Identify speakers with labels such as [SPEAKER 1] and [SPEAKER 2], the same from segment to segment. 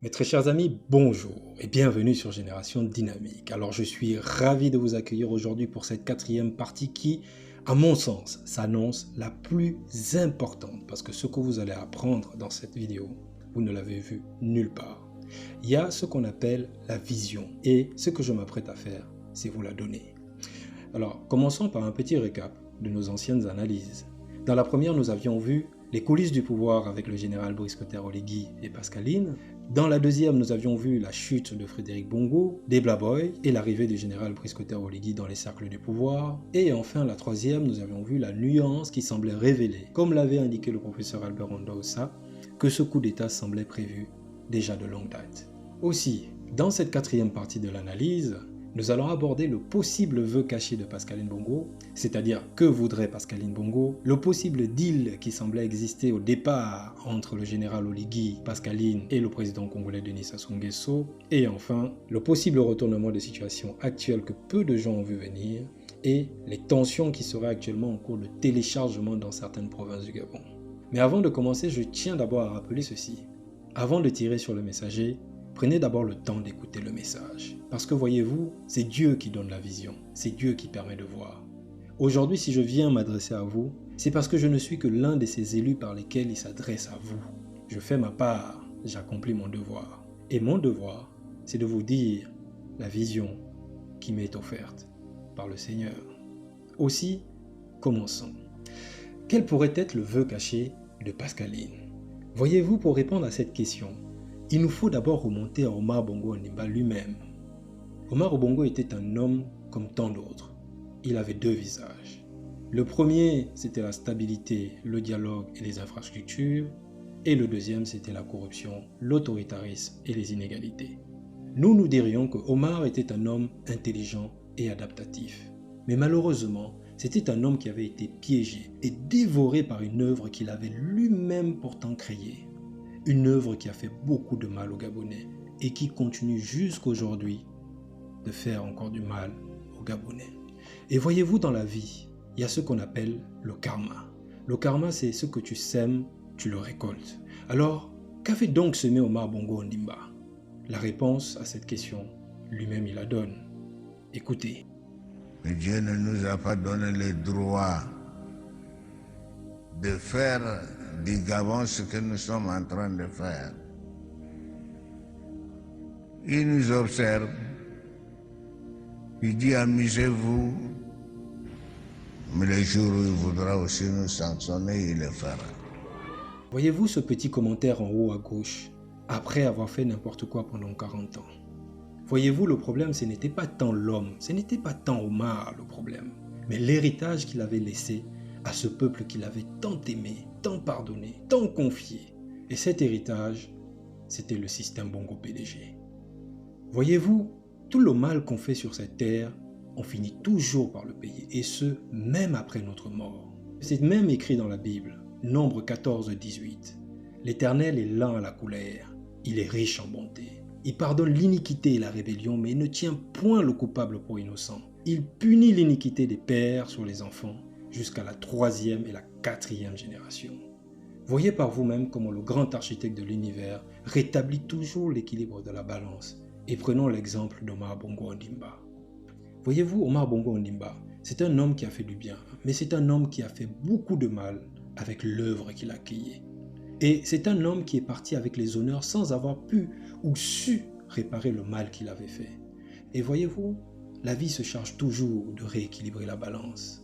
[SPEAKER 1] Mes très chers amis, bonjour et bienvenue sur Génération Dynamique. Alors je suis ravi de vous accueillir aujourd'hui pour cette quatrième partie qui, à mon sens, s'annonce la plus importante parce que ce que vous allez apprendre dans cette vidéo, vous ne l'avez vu nulle part. Il y a ce qu'on appelle la vision et ce que je m'apprête à faire, c'est vous la donner. Alors commençons par un petit récap de nos anciennes analyses. Dans la première, nous avions vu les coulisses du pouvoir avec le général Brice Oligui et Pascaline. Dans la deuxième, nous avions vu la chute de Frédéric Bongo, des Blaboy et l'arrivée du général Brice Oligui dans les cercles du pouvoir. Et enfin, la troisième, nous avions vu la nuance qui semblait révéler, comme l'avait indiqué le professeur Albert Ondawusa, que ce coup d'État semblait prévu déjà de longue date. Aussi, dans cette quatrième partie de l'analyse, nous allons aborder le possible vœu caché de Pascaline Bongo, c'est-à-dire que voudrait Pascaline Bongo, le possible deal qui semblait exister au départ entre le général Oligui, Pascaline et le président congolais Denis Sassou Nguesso, et enfin, le possible retournement de situation actuelle que peu de gens ont vu venir, et les tensions qui seraient actuellement en cours de téléchargement dans certaines provinces du Gabon. Mais avant de commencer, je tiens d'abord à rappeler ceci. Avant de tirer sur le messager, prenez d'abord le temps d'écouter le message. Parce que voyez-vous, c'est Dieu qui donne la vision. C'est Dieu qui permet de voir. Aujourd'hui, si je viens m'adresser à vous, c'est parce que je ne suis que l'un de ces élus par lesquels il s'adresse à vous. Je fais ma part, j'accomplis mon devoir. Et mon devoir, c'est de vous dire la vision qui m'est offerte par le Seigneur. Aussi, commençons. Quel pourrait être le vœu caché de Pascaline? Voyez-vous, pour répondre à cette question, il nous faut d'abord remonter à Omar Bongo Ondimba lui-même. Omar Bongo était un homme comme tant d'autres. Il avait deux visages. Le premier, c'était la stabilité, le dialogue et les infrastructures. Et le deuxième, c'était la corruption, l'autoritarisme et les inégalités. Nous dirions que Omar était un homme intelligent et adaptatif. Mais malheureusement, c'était un homme qui avait été piégé et dévoré par une œuvre qu'il avait lui-même pourtant créée. Une œuvre qui a fait beaucoup de mal aux Gabonais et qui continue jusqu'aujourd'hui de faire encore du mal aux Gabonais. Et voyez-vous, dans la vie, il y a ce qu'on appelle le karma. Le karma, c'est ce que tu sèmes, tu le récoltes. Alors, qu'avait donc semé Omar Bongo Ondimba? La réponse à cette question, lui-même il la donne. Écoutez.
[SPEAKER 2] Mais Dieu ne nous a pas donné le droit de faire du Gabon ce que nous sommes en train de faire. Il nous observe, il dit amusez-vous, mais le jour où il voudra aussi nous sanctionner, il le fera.
[SPEAKER 1] Voyez-vous ce petit commentaire en haut à gauche, après avoir fait n'importe quoi pendant 40 ans? Voyez-vous, le problème, ce n'était pas tant l'homme, ce n'était pas tant Omar le problème, mais l'héritage qu'il avait laissé à ce peuple qu'il avait tant aimé, tant pardonné, tant confié. Et cet héritage, c'était le système Bongo PDG. Voyez-vous, tout le mal qu'on fait sur cette terre, on finit toujours par le payer, et ce, même après notre mort. C'est même écrit dans la Bible, Nombre 14, 18. L'Éternel est lent à la colère, il est riche en bonté. Il pardonne l'iniquité et la rébellion, mais il ne tient point le coupable pour innocent. Il punit l'iniquité des pères sur les enfants, jusqu'à la 3e et la 4e génération. Voyez par vous-même comment le grand architecte de l'univers rétablit toujours l'équilibre de la balance. Et prenons l'exemple d'Omar Bongo Ondimba. Voyez-vous, Omar Bongo Ondimba, c'est un homme qui a fait du bien, mais c'est un homme qui a fait beaucoup de mal avec l'œuvre qu'il a créée. Et c'est un homme qui est parti avec les honneurs sans avoir pu ou su réparer le mal qu'il avait fait. Et voyez-vous, la vie se charge toujours de rééquilibrer la balance.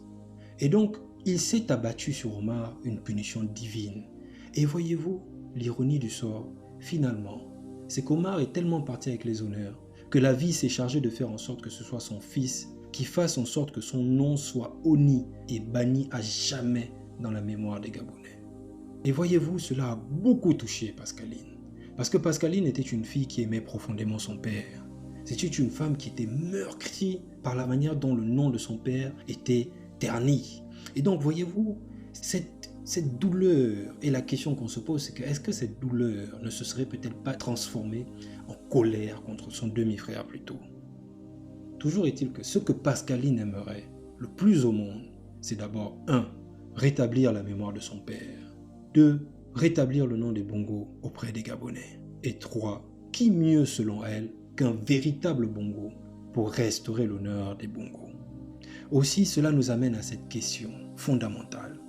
[SPEAKER 1] Et donc, il s'est abattu sur Omar une punition divine. Et voyez-vous, l'ironie du sort, finalement, c'est qu'Omar est tellement parti avec les honneurs que la vie s'est chargée de faire en sorte que ce soit son fils qui fasse en sorte que son nom soit honni et banni à jamais dans la mémoire des Gabonais. Et voyez-vous, cela a beaucoup touché Pascaline. Parce que Pascaline était une fille qui aimait profondément son père. C'était une femme qui était meurtrie par la manière dont le nom de son père était terni. Et donc, voyez-vous, cette douleur, et la question qu'on se pose, c'est que est-ce que cette douleur ne se serait peut-être pas transformée en colère contre son demi-frère plus tôt? Toujours est-il que ce que Pascaline aimerait le plus au monde, c'est d'abord 1. Rétablir la mémoire de son père. 2. Rétablir le nom des Bongo auprès des Gabonais. Et 3. qui mieux selon elle qu'un véritable Bongo pour restaurer l'honneur des Bongos? Aussi, cela nous amène à cette question fondamentale.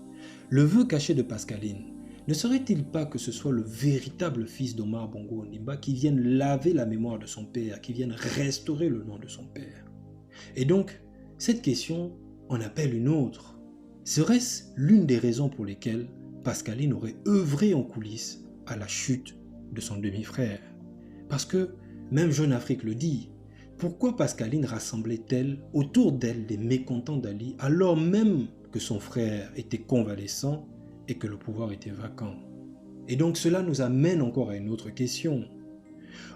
[SPEAKER 1] Le vœu caché de Pascaline, ne serait-il pas que ce soit le véritable fils d'Omar Bongo Ondimba qui vienne laver la mémoire de son père, qui vienne restaurer le nom de son père? Et donc, cette question en appelle une autre. Serait-ce l'une des raisons pour lesquelles Pascaline aurait œuvré en coulisses à la chute de son demi-frère? Parce que, même Jeune Afrique le dit, pourquoi Pascaline rassemblait-elle autour d'elle des mécontents d'Ali alors même que son frère était convalescent et que le pouvoir était vacant? Et donc cela nous amène encore à une autre question.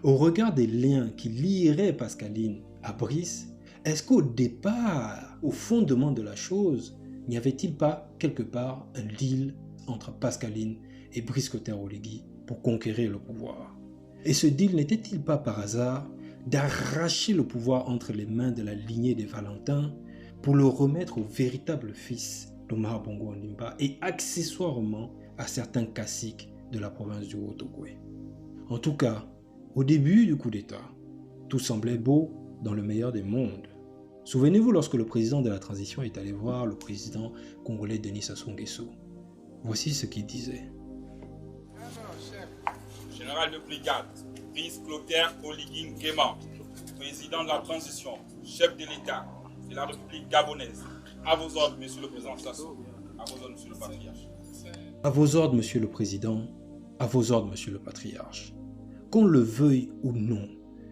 [SPEAKER 1] Au regard des liens qui lieraient Pascaline à Brice, est-ce qu'au départ, au fondement de la chose, n'y avait-il pas quelque part un deal entre Pascaline et Brice Kotter-Oligui pour conquérir le pouvoir? Et ce deal n'était-il pas par hasard d'arracher le pouvoir entre les mains de la lignée des Valentins pour le remettre au véritable fils d'Omar Bongo Ondimba et accessoirement à certains caciques de la province du Haut-Ogooué? En tout cas, au début du coup d'État, tout semblait beau dans le meilleur des mondes. Souvenez-vous lorsque le président de la transition est allé voir le président congolais Denis Sassou Nguesso. Voici ce qu'il disait.
[SPEAKER 3] Général de brigade, Brice Kotter-Oligui Nguema, président de la transition, chef de l'État de la République gabonaise. À vos ordres, monsieur le président Sassou. À vos ordres, monsieur le patriarche.
[SPEAKER 1] À vos ordres, monsieur le président. À vos ordres, monsieur le patriarche. Qu'on le veuille ou non,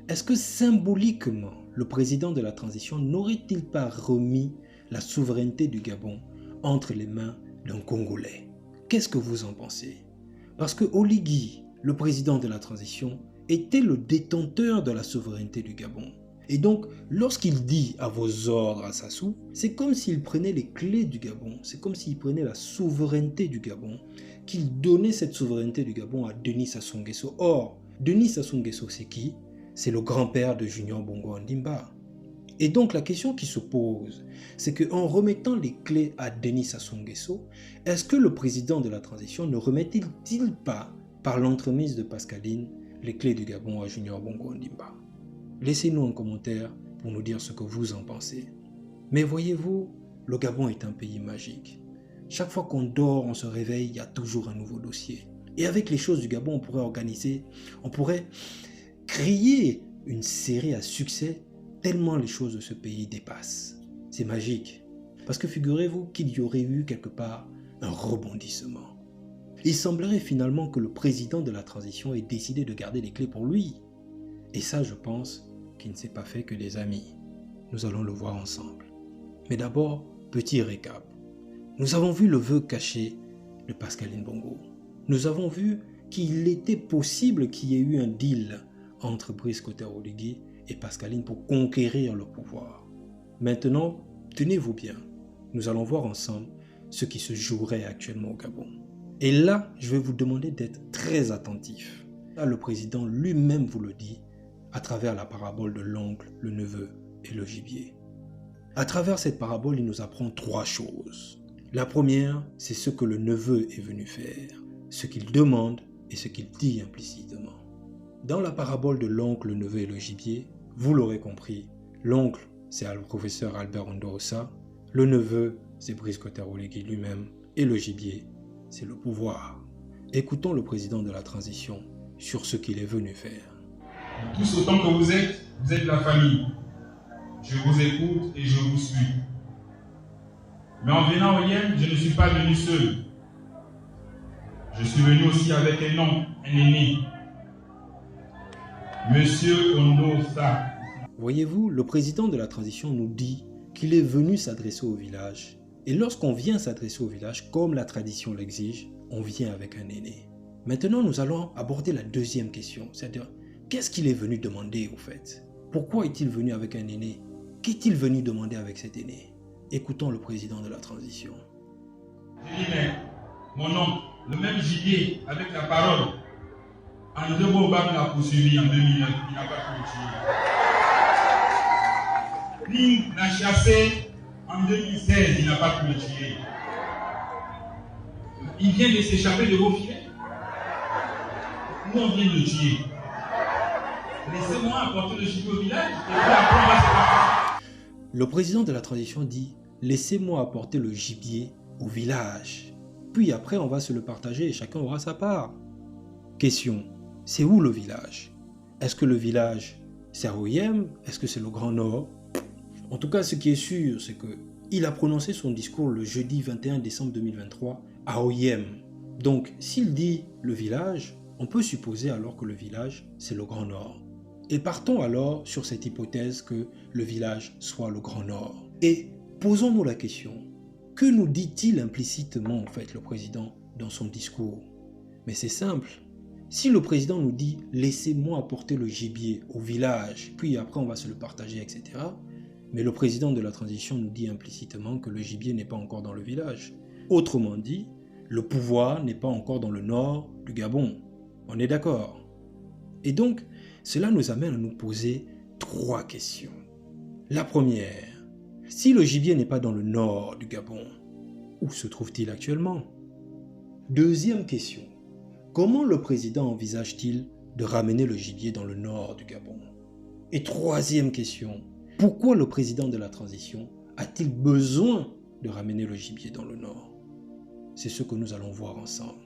[SPEAKER 1] est-ce que symboliquement, le président de la transition n'aurait-il pas remis la souveraineté du Gabon entre les mains d'un Congolais? Qu'est-ce que vous en pensez? Parce que Oligui, le président de la transition, était le détenteur de la souveraineté du Gabon. Et donc, lorsqu'il dit à vos ordres à Sassou, c'est comme s'il prenait les clés du Gabon, c'est comme s'il prenait la souveraineté du Gabon, qu'il donnait cette souveraineté du Gabon à Denis Sassou Nguesso. Or, Denis Sassou Nguesso, c'est qui? C'est le grand-père de Junior Bongo Ondimba. Et donc, la question qui se pose, c'est qu'en remettant les clés à Denis Sassou Nguesso, est-ce que le président de la transition ne remettait-il pas, par l'entremise de Pascaline, les clés du Gabon à Junior Bongo Ondimba? Laissez-nous un commentaire pour nous dire ce que vous en pensez. Mais voyez-vous, le Gabon est un pays magique. Chaque fois qu'on dort, on se réveille, il y a toujours un nouveau dossier. Et avec les choses du Gabon, on pourrait créer une série à succès tellement les choses de ce pays dépassent. C'est magique. Parce que figurez-vous qu'il y aurait eu quelque part un rebondissement. Il semblerait finalement que le président de la transition ait décidé de garder les clés pour lui. Et ça, je pense qu'il ne s'est pas fait que des amis. Nous allons le voir ensemble. Mais d'abord, petit récap. Nous avons vu le vœu caché de Pascaline Bongo. Nous avons vu qu'il était possible qu'il y ait eu un deal entre Brice Kotter-Oligui et Pascaline pour conquérir le pouvoir. Maintenant, tenez-vous bien. Nous allons voir ensemble ce qui se jouerait actuellement au Gabon. Et là, je vais vous demander d'être très attentif. Là, le président lui-même vous le dit à travers la parabole de l'oncle, le neveu et le gibier. À travers cette parabole, il nous apprend trois choses. La première, c'est ce que le neveu est venu faire, ce qu'il demande et ce qu'il dit implicitement. Dans la parabole de l'oncle, le neveu et le gibier, vous l'aurez compris, l'oncle, c'est le professeur Albert Ondorosa, le neveu, c'est Brice Kotter-Oligui lui-même, et le gibier, c'est le pouvoir. Écoutons le président de la transition sur ce qu'il est venu faire.
[SPEAKER 3] Tous autant que vous êtes de la famille. Je vous écoute et je vous suis. Mais en venant au Yémen, je ne suis pas venu seul. Je suis venu aussi avec un nom, un aîné. Monsieur Ondosa.
[SPEAKER 1] Voyez-vous, le président de la transition nous dit qu'il est venu s'adresser au village. Et lorsqu'on vient s'adresser au village, comme la tradition l'exige, on vient avec un aîné. Maintenant, nous allons aborder la deuxième question, c'est-à-dire, qu'est-ce qu'il est venu demander au fait? Pourquoi est-il venu avec un aîné? Qu'est-il venu demander avec cet aîné? Écoutons le président de la transition.
[SPEAKER 3] J'ai dit, mais mon oncle, le même gibier avec la parole, André Boba l'a poursuivi en 2009, il n'a pas pu le tuer. Ning l'a chassé en 2016, il n'a pas pu le tuer. Il vient de s'échapper de vos filets. Nous, on vient de le tuer. Laissez-moi apporter le gibier au village et puis après on va se partager.
[SPEAKER 1] Le président de la transition dit « Laissez-moi apporter le gibier au village. Puis après, on va se le partager et chacun aura sa part. » Question, c'est où le village? Est-ce que le village, c'est à Oyem? Est-ce que c'est le Grand Nord? En tout cas, ce qui est sûr, c'est qu'il a prononcé son discours le jeudi 21 décembre 2023 à Oyem. Donc, s'il dit le village, on peut supposer alors que le village, c'est le Grand Nord. Et partons alors sur cette hypothèse que le village soit le Grand Nord. Et posons-nous la question, que nous dit-il implicitement en fait le président dans son discours? Mais c'est simple. Si le président nous dit « laissez-moi apporter le gibier au village, puis après on va se le partager, etc. » Mais le président de la transition nous dit implicitement que le gibier n'est pas encore dans le village. Autrement dit, le pouvoir n'est pas encore dans le nord du Gabon. On est d'accord? Et donc, cela nous amène à nous poser 3 questions. La première, si le gibier n'est pas dans le nord du Gabon, où se trouve-t-il actuellement? Deuxième question, comment le président envisage-t-il de ramener le gibier dans le nord du Gabon? Et troisième question, pourquoi le président de la transition a-t-il besoin de ramener le gibier dans le nord? C'est ce que nous allons voir ensemble.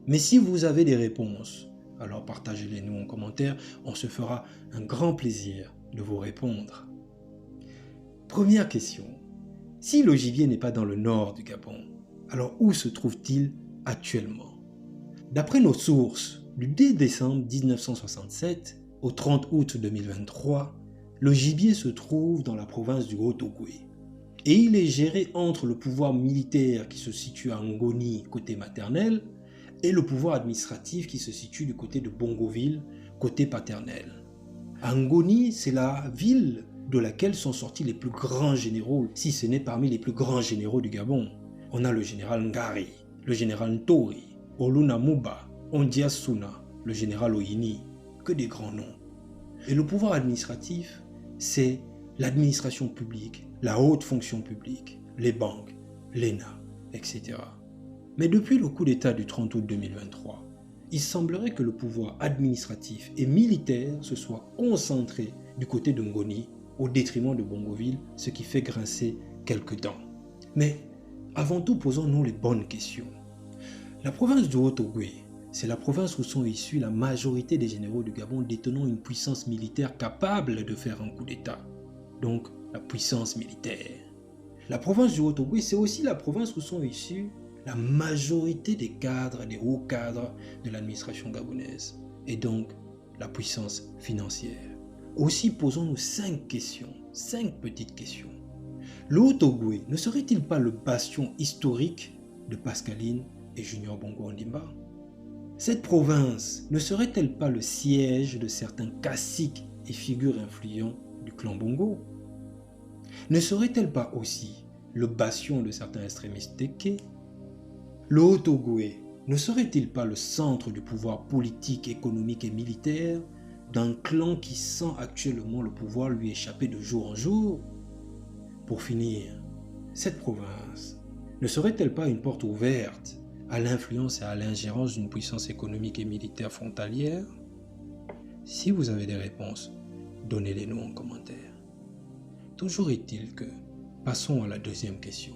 [SPEAKER 1] Mais si vous avez des réponses, alors partagez-les nous en commentaire, on se fera un grand plaisir de vous répondre. Première question, si le gibier n'est pas dans le nord du Gabon, alors où se trouve-t-il actuellement? D'après nos sources, du 2 décembre 1967 au 30 août 2023, le gibier se trouve dans la province du Haut-Ogooué. Et il est géré entre le pouvoir militaire qui se situe à Ngoni, côté maternel, et le pouvoir administratif qui se situe du côté de Bongoville, côté paternel. Ngoni, c'est la ville de laquelle sont sortis les plus grands généraux, si ce n'est parmi les plus grands généraux du Gabon. On a le général Ngari, le général Ntori, Oluna Mouba, Ondia Suna, le général Oyini, que des grands noms. Et le pouvoir administratif, c'est l'administration publique, la haute fonction publique, les banques, l'ENA, etc. Mais depuis le coup d'État du 30 août 2023, il semblerait que le pouvoir administratif et militaire se soit concentré du côté de Ngoni au détriment de Bongoville, ce qui fait grincer quelques dents. Mais avant tout, posons-nous les bonnes questions. La province du Haut-Ogooué, c'est la province où sont issus la majorité des généraux du Gabon détenant une puissance militaire capable de faire un coup d'État. Donc, la puissance militaire. La province du Haut-Ogooué, c'est aussi la province où sont issus la majorité des cadres, des hauts cadres de l'administration gabonaise. Et donc, la puissance financière. Aussi, posons-nous 5 questions, 5 petites questions. Le Haut-Ogooué ne serait-il pas le bastion historique de Pascaline et Junior Bongo Ondimba? Cette province ne serait-elle pas le siège de certains caciques et figures influents du clan Bongo? Ne serait-elle pas aussi le bastion de certains extrémistes Téké? Le Haut-Ogooué ne serait-il pas le centre du pouvoir politique, économique et militaire d'un clan qui sent actuellement le pouvoir lui échapper de jour en jour? Pour finir, cette province ne serait-elle pas une porte ouverte à l'influence et à l'ingérence d'une puissance économique et militaire frontalière? Si vous avez des réponses, donnez-les nous en commentaire. Toujours est-il que, passons à la deuxième question.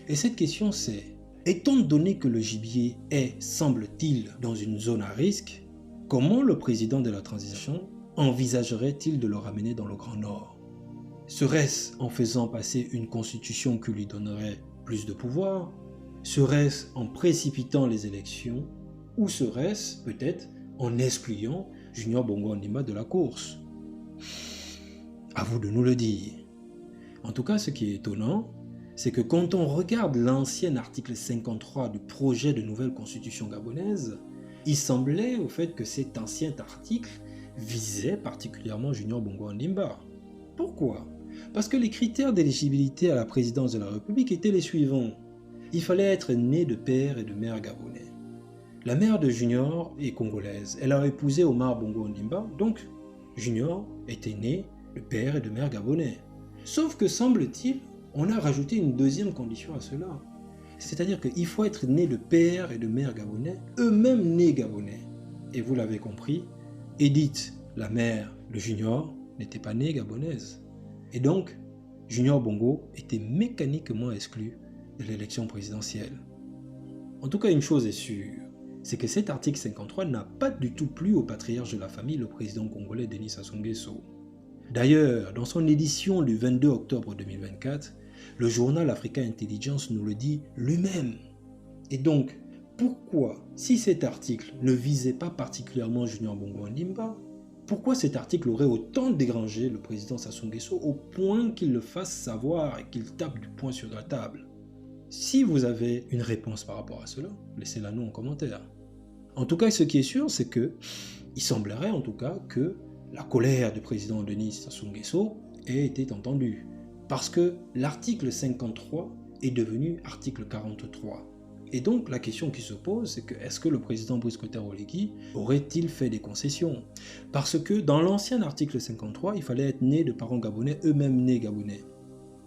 [SPEAKER 1] Et cette question c'est, étant donné que le gibier est, semble-t-il, dans une zone à risque, comment le président de la transition envisagerait-il de le ramener dans le Grand Nord? Serait-ce en faisant passer une constitution qui lui donnerait plus de pouvoir? Serait-ce en précipitant les élections? Ou serait-ce peut-être en excluant Junior Bongo Ondimba de la course? À vous de nous le dire. En tout cas, ce qui est étonnant, c'est que quand on regarde l'ancien article 53 du projet de nouvelle constitution gabonaise, il semblait au fait que cet ancien article visait particulièrement Junior Bongo Ondimba. Pourquoi? Parce que les critères d'éligibilité à la présidence de la République étaient les suivants. Il fallait être né de père et de mère gabonais. La mère de Junior est congolaise. Elle a épousé Omar Bongo Ondimba, donc Junior était né de père et de mère gabonais. Sauf que semble-t-il, on a rajouté une deuxième condition à cela. C'est-à-dire qu'il faut être né de père et de mère gabonais, eux-mêmes nés gabonais. Et vous l'avez compris, Edith la mère de Junior n'était pas née gabonaise. Et donc, Junior Bongo était mécaniquement exclu de l'élection présidentielle. En tout cas, une chose est sûre, c'est que cet article 53 n'a pas du tout plu au patriarche de la famille, le président congolais Denis Sassou Nguesso. D'ailleurs, dans son édition du 22 octobre 2024, le journal Africa Intelligence nous le dit lui-même. Et donc, pourquoi, si cet article ne visait pas particulièrement Junior Bongo Ondimba, pourquoi cet article aurait autant dérangé le président Sassou Nguesso au point qu'il le fasse savoir et qu'il tape du poing sur la table? Si vous avez une réponse par rapport à cela, laissez-la nous en commentaire. En tout cas, ce qui est sûr, c'est que il semblerait en tout cas que la colère du président Denis Sassou Nguesso ait été entendue. Parce que l'article 53 est devenu article 43. Et donc la question qui se pose, c'est que est-ce que le président Brice Clotaire Oligui aurait-il fait des concessions? Parce que dans l'ancien article 53, il fallait être né de parents gabonais, eux-mêmes nés gabonais.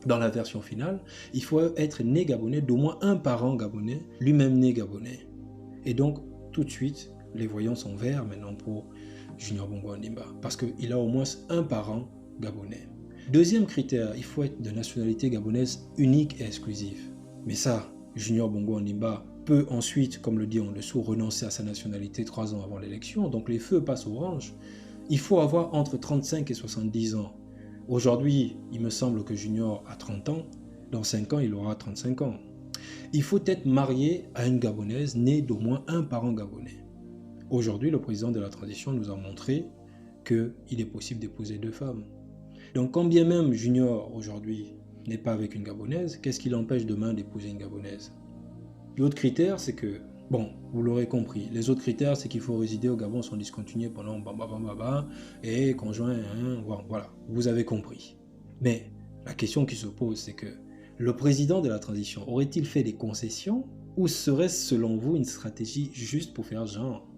[SPEAKER 1] Dans la version finale, il faut être né gabonais d'au moins un parent gabonais, lui-même né gabonais. Et donc, tout de suite, les voyants sont verts maintenant pour Junior Bongo Ondimba, parce qu'il a au moins un parent gabonais. Deuxième critère, il faut être de nationalité gabonaise unique et exclusive. Mais ça, Junior Bongo Ondimba peut ensuite, comme le dit en dessous, renoncer à sa nationalité 3 ans avant l'élection, donc les feux passent orange. Il faut avoir entre 35 et 70 ans. Aujourd'hui, il me semble que Junior a 30 ans, dans 5 ans, il aura 35 ans. Il faut être marié à une Gabonaise née d'au moins un parent gabonais. Aujourd'hui, le président de la transition nous a montré qu'il est possible d'épouser 2 femmes. Donc quand bien même Junior, aujourd'hui, n'est pas avec une Gabonaise, qu'est-ce qui l'empêche demain d'épouser une Gabonaise? L'autre critère, c'est que, bon, vous l'aurez compris, les autres critères, c'est qu'il faut résider au Gabon sans discontinuer pendant et conjoint, voilà, vous avez compris. Mais la question qui se pose, c'est que le président de la transition aurait-il fait des concessions ou serait-ce selon vous une stratégie juste pour faire genre?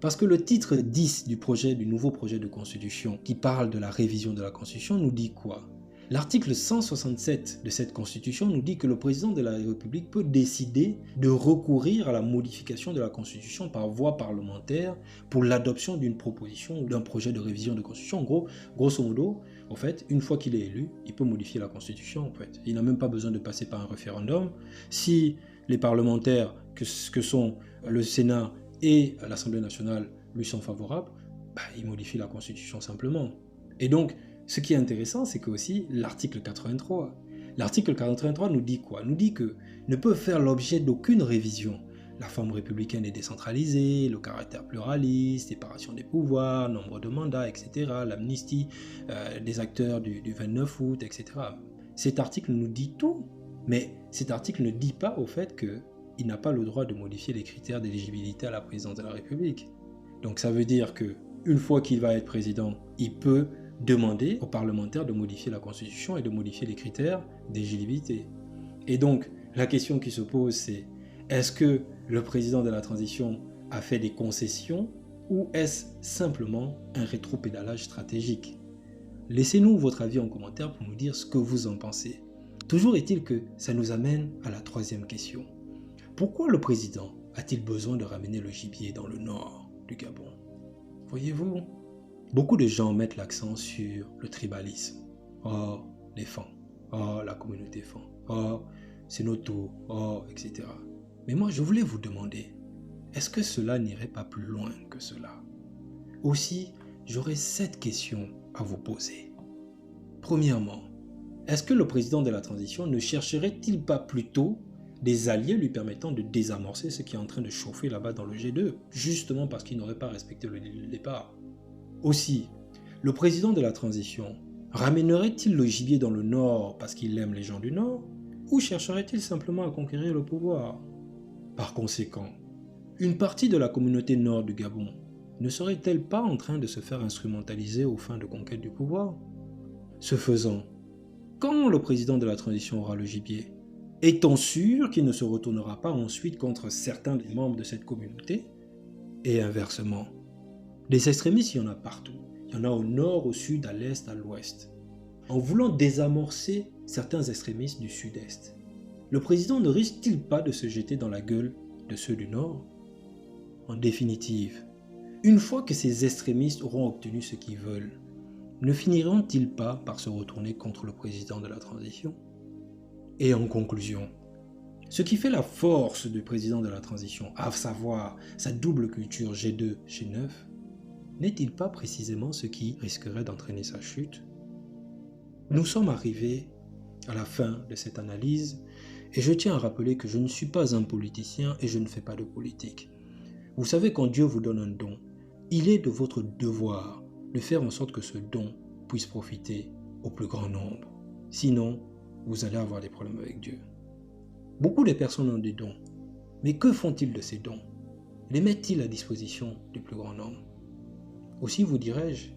[SPEAKER 1] Parce que le titre 10 du nouveau projet de constitution qui parle de la révision de la constitution nous dit quoi? L'article 167 de cette constitution nous dit que le président de la République peut décider de recourir à la modification de la constitution par voie parlementaire pour l'adoption d'une proposition ou d'un projet de révision de constitution. En gros, grosso modo, en fait, une fois qu'il est élu, il peut modifier la constitution. En fait. Il n'a même pas besoin de passer par un référendum. Si les parlementaires que sont le Sénat et l'Assemblée nationale lui sont favorables, il modifie la constitution simplement. Et donc, ce qui est intéressant, c'est que aussi l'article 83. L'article 83 nous dit quoi? Nous dit que ne peut faire l'objet d'aucune révision la forme républicaine et décentralisée, le caractère pluraliste, séparation des pouvoirs, nombre de mandats, etc., l'amnistie des acteurs du 29 août, etc. Cet article nous dit tout, mais cet article ne dit pas au fait qu'il n'a pas le droit de modifier les critères d'éligibilité à la présidence de la République. Donc ça veut dire qu'une fois qu'il va être président, il peut demander aux parlementaires de modifier la Constitution et de modifier les critères d'éligibilité. Et donc, la question qui se pose, c'est est-ce que le président de la transition a fait des concessions ou est-ce simplement un rétropédalage stratégique? Laissez-nous votre avis en commentaire pour nous dire ce que vous en pensez. Toujours est-il que ça nous amène à la troisième question. Pourquoi le président a-t-il besoin de ramener le gibier dans le nord du Gabon? Voyez-vous, beaucoup de gens mettent l'accent sur le tribalisme. Oh, les Fans. Oh, la communauté Fan. Oh, c'est notre tour. Oh, etc. Mais moi, je voulais vous demander, est-ce que cela n'irait pas plus loin que cela? Aussi, j'aurais 7 questions à vous poser. Premièrement, est-ce que le président de la transition ne chercherait-il pas plutôt des alliés lui permettant de désamorcer ce qui est en train de chauffer là-bas dans le G2, justement parce qu'il n'aurait pas respecté le départ? Aussi, le président de la transition ramènerait-il le gibier dans le nord parce qu'il aime les gens du nord ou chercherait-il simplement à conquérir le pouvoir? Par conséquent, une partie de la communauté nord du Gabon ne serait-elle pas en train de se faire instrumentaliser aux fins de conquête du pouvoir? Ce faisant, quand le président de la transition aura le gibier, est-on sûr qu'il ne se retournera pas ensuite contre certains des membres de cette communauté? Et inversement, des extrémistes, il y en a partout. Il y en a au nord, au sud, à l'est, à l'ouest. En voulant désamorcer certains extrémistes du sud-est, le président ne risque-t-il pas de se jeter dans la gueule de ceux du nord? En définitive, Une fois que ces extrémistes auront obtenu ce qu'ils veulent, ne finiront-ils pas par se retourner contre le président de la transition? Et en conclusion, ce qui fait la force du président de la transition, à savoir sa double culture G2, G9, n'est-il pas précisément ce qui risquerait d'entraîner sa chute? Nous sommes arrivés à la fin de cette analyse et je tiens à rappeler que je ne suis pas un politicien et je ne fais pas de politique. Vous savez, quand Dieu vous donne un don, il est de votre devoir de faire en sorte que ce don puisse profiter au plus grand nombre. Sinon, vous allez avoir des problèmes avec Dieu. Beaucoup de personnes ont des dons, mais que font-ils de ces dons? Les mettent-ils à disposition du plus grand nombre? Aussi vous dirais-je,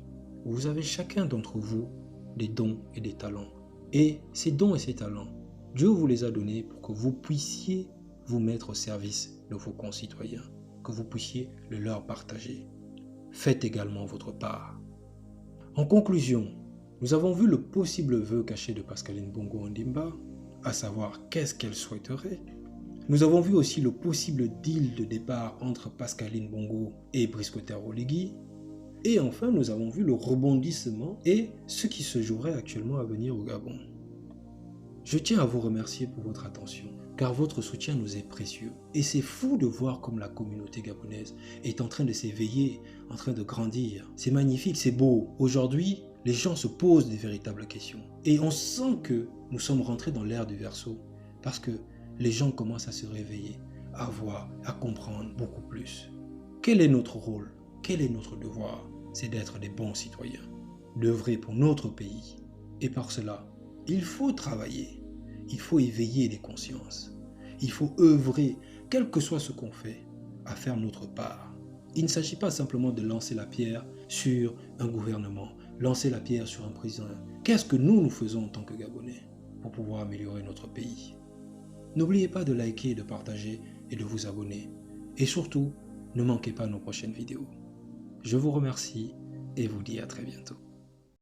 [SPEAKER 1] vous avez chacun d'entre vous des dons et des talents. Et ces dons et ces talents, Dieu vous les a donnés pour que vous puissiez vous mettre au service de vos concitoyens, que vous puissiez le leur partager. Faites également votre part. En conclusion, nous avons vu le possible vœu caché de Pascaline Bongo Ondimba, à savoir qu'est-ce qu'elle souhaiterait. Nous avons vu aussi le possible deal de départ entre Pascaline Bongo et Brice Oligui. Et enfin, nous avons vu le rebondissement et ce qui se jouerait actuellement à venir au Gabon. Je tiens à vous remercier pour votre attention, car votre soutien nous est précieux. Et c'est fou de voir comme la communauté gabonaise est en train de s'éveiller, en train de grandir. C'est magnifique, c'est beau. Aujourd'hui, les gens se posent des véritables questions. Et on sent que nous sommes rentrés dans l'ère du Verseau, parce que les gens commencent à se réveiller, à voir, à comprendre beaucoup plus. Quel est notre rôle? Quel est notre devoir? C'est d'être des bons citoyens, d'œuvrer pour notre pays. Et par cela, il faut travailler, il faut éveiller les consciences, il faut œuvrer, quel que soit ce qu'on fait, à faire notre part. Il ne s'agit pas simplement de lancer la pierre sur un gouvernement, lancer la pierre sur un président. Qu'est-ce que nous faisons en tant que Gabonais pour pouvoir améliorer notre pays? N'oubliez pas de liker, de partager et de vous abonner. Et surtout, ne manquez pas nos prochaines vidéos. Je vous remercie et vous dis à très bientôt.